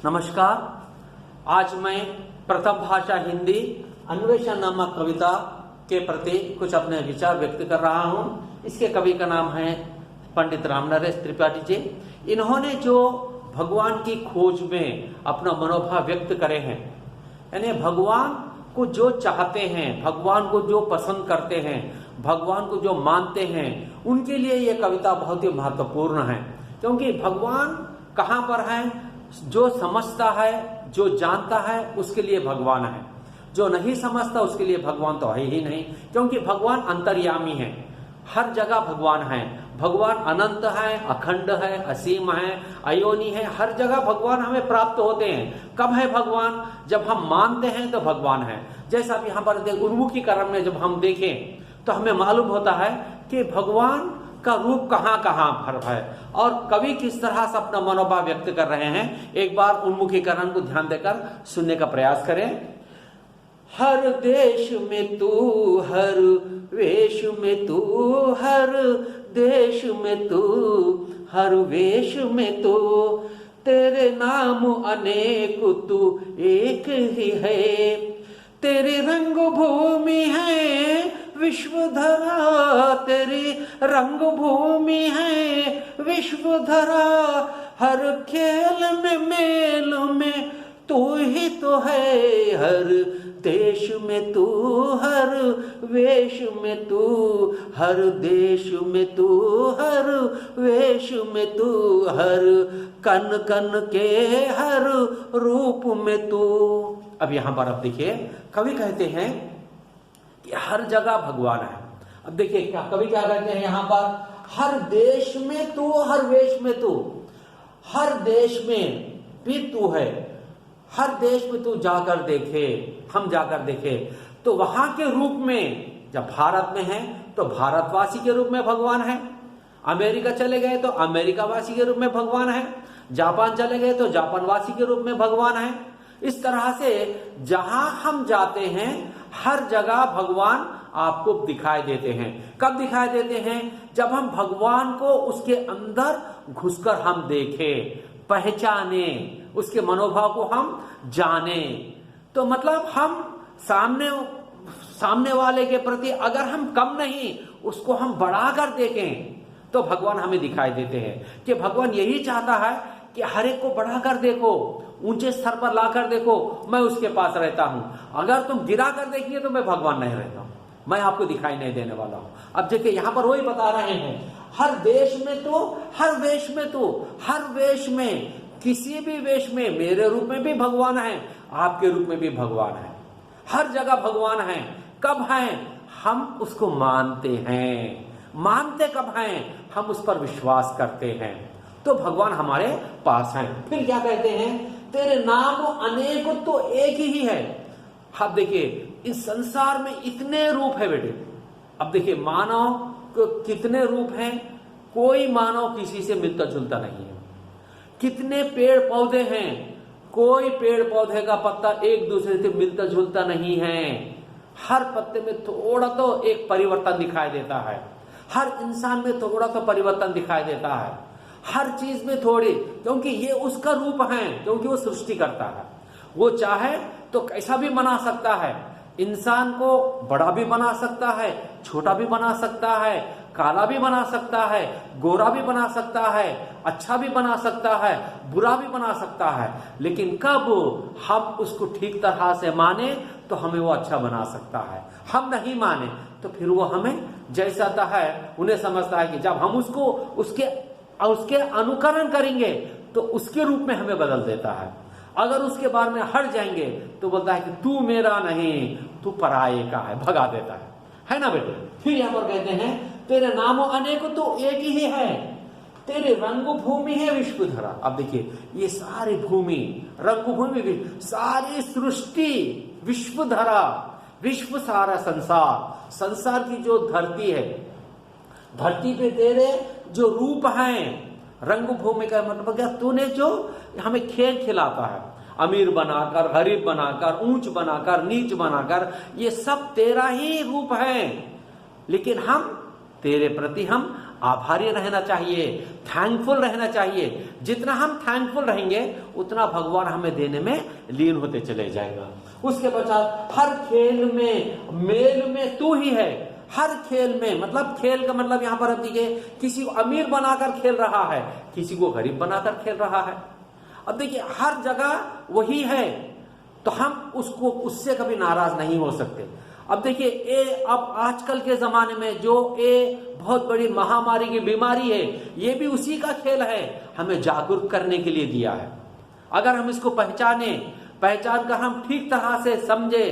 नमस्कार। आज मैं प्रथम भाषा हिंदी अन्वेषण नामक कविता के प्रति कुछ अपने विचार व्यक्त कर रहा हूं। इसके कवि का नाम है पंडित रामनरेश त्रिपाठी जी। इन्होंने जो भगवान की खोज में अपना मनोभाव व्यक्त करे हैं, यानी भगवान को जो चाहते हैं, भगवान को जो पसंद करते हैं, भगवान को जो मानते हैं, उनके लिए ये कविता बहुत ही महत्वपूर्ण है। क्योंकि भगवान कहाँ पर है? जो समझता है, जो जानता है, उसके लिए भगवान है। जो नहीं समझता उसके लिए भगवान तो है ही नहीं। क्योंकि भगवान अंतर्यामी है, हर जगह भगवान है। भगवान अनंत है, अखंड है, असीम है, अयोनी है। हर जगह भगवान हमें प्राप्त होते हैं। कब है भगवान? जब हम मानते हैं तो भगवान है। जैसा अब यहाँ पर उन्मुखीकरण में जब हम देखें तो हमें मालूम होता है कि भगवान का रूप कहाँ कहाँ पर है और कवि किस तरह से अपना मनोभाव व्यक्त कर रहे हैं। एक बार उन्मुखीकरण को ध्यान देकर सुनने का प्रयास करें। हर देश में तू, हर वेश में तू, हर देश में तू, हर वेश में तू, तेरे नाम अनेक तू एक ही है। तेरी रंग भूमि है विश्वधरा, तेरी रंग भूमि है विश्वधरा। हर खेल में मेल में तू ही तो है। हर देश में तू, हर वेश में तू, हर देश में तू, हर वेश में तू, हर कन कन के हर रूप में तू। अब यहां पर अब देखिए, कवि कहते हैं कि हर जगह भगवान है। अब देखिए क्या कवि क्या कहते हैं यहां पर? हर देश में तू, हर वेश में तू, हर देश में भी तू है। हर देश में तू जाकर देखे, हम जाकर देखे तो वहां के रूप में, जब भारत में है तो भारतवासी के रूप में भगवान है। अमेरिका चले गए तो अमेरिकावासी के रूप में भगवान है। जापान चले गए तो जापानवासी के रूप में भगवान है। इस तरह से जहां हम जाते हैं हर जगह भगवान आपको दिखाई देते हैं। कब दिखाई देते हैं? जब हम भगवान को उसके अंदर घुसकर हम देखें, पहचाने, उसके मनोभाव को हम जाने। तो मतलब हम सामने वाले के प्रति अगर हम कम नहीं, उसको हम बढ़ाकर देखें तो भगवान हमें दिखाई देते हैं। कि भगवान यही चाहता है कि हर एक को बढ़ाकर देखो, ऊंचे स्तर पर लाकर देखो, मैं उसके पास रहता हूं। अगर तुम गिरा कर देखिए तो मैं भगवान नहीं रहता हूं, मैं आपको दिखाई नहीं देने वाला हूं। अब देखिए यहां पर वही बता रहे हैं, हर देश में तो, हर वेश में तो, हर वेश में, किसी भी वेश में, मेरे रूप में भी भगवान है, आपके रूप में भी भगवान है। हर जगह भगवान है। कब है? हम उसको मानते हैं। मानते कब हैं? हम उस पर विश्वास करते हैं तो भगवान हमारे पास हैं। फिर क्या कहते हैं? तेरे नाम अनेक तो एक ही है। अब देखिए इस संसार में इतने रूप है बेटे। अब देखिए मानव को कितने रूप हैं, कोई मानव किसी से मिलता जुलता नहीं है। कितने पेड़ पौधे हैं, कोई पेड़ पौधे का पत्ता एक दूसरे से मिलता जुलता नहीं है। हर पत्ते में थोड़ा तो एक परिवर्तन दिखाई देता है। हर इंसान में थोड़ा तो परिवर्तन दिखाई देता है। हर चीज में थोड़ी, क्योंकि ये उसका रूप है, क्योंकि वो सृष्टि करता है। वो चाहे तो कैसा भी बना सकता है। इंसान को बड़ा भी बना सकता है, छोटा भी बना सकता है, काला भी बना सकता है, गोरा भी बना सकता है, अच्छा भी बना सकता है, बुरा भी बना सकता है। लेकिन कब हम उसको ठीक तरह से माने तो हमें वो अच्छा बना सकता है। हम नहीं माने तो फिर वो हमें जैसा है उन्हें समझता है कि जब हम उसको उसके अनुकरण करेंगे तो उसके रूप में हमें बदल देता है। अगर उसके बारे में हट जाएंगे तो बोलता है कि तू मेरा नहीं, तू पराये का है, भगा देता है ना बेटे। फिर यहां पर कहते हैं तेरे नामों अनेक तो एक ही है, तेरे रंग भूमि है विश्वधरा। अब देखिए ये सारी भूमि, रंग भूमि, सारी सृष्टि विश्वधरा, विश्व सारा संसार, संसार की जो धरती है, धरती पे तेरे जो रूप हैं, रंग भूमि का मतलब क्या? तूने जो हमें खेल खिलाता है, अमीर बनाकर, गरीब बनाकर, ऊंच बनाकर, नीच बनाकर, ये सब तेरा ही रूप है। लेकिन हम तेरे प्रति हम आभारी रहना चाहिए, थैंकफुल रहना चाहिए। जितना हम थैंकफुल रहेंगे उतना भगवान हमें देने में लीन होते चले जाएगा। उसके पश्चात हर खेल में मेल में तू ही है। हर खेल में, मतलब खेल का मतलब यहां पर अब देखिए, किसी को अमीर बनाकर खेल रहा है, किसी को गरीब बनाकर खेल रहा है। अब देखिए हर जगह वही है, तो हम उसको उससे कभी नाराज नहीं हो सकते। अब देखिए अब आजकल के जमाने में जो बहुत बड़ी महामारी की बीमारी है, ये भी उसी का खेल है, हमें जागरूक करने के लिए दिया है। अगर हम इसको पहचान कर हम ठीक तरह से समझे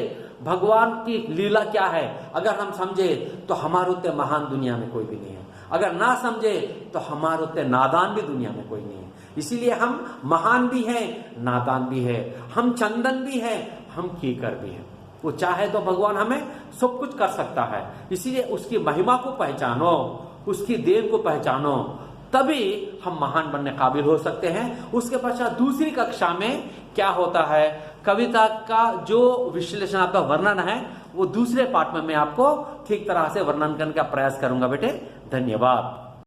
भगवान की लीला क्या है, अगर हम समझे तो हमारे उतने महान दुनिया में कोई भी नहीं है। अगर ना समझे तो हमारे उतने नादान भी दुनिया में कोई नहीं है। इसीलिए हम महान भी हैं, नादान भी है, हम चंदन भी हैं, हम कीकर भी हैं। वो चाहे तो भगवान हमें सब कुछ कर सकता है। इसीलिए उसकी महिमा को पहचानो, उसकी देन को पहचानो, तभी हम महान बनने काबिल हो सकते हैं। उसके पश्चात दूसरी कक्षा में क्या होता है, कविता का जो विश्लेषण आपका वर्णन है, वो दूसरे पार्ट में मैं आपको ठीक तरह से वर्णन करने का प्रयास करूंगा बेटे। धन्यवाद।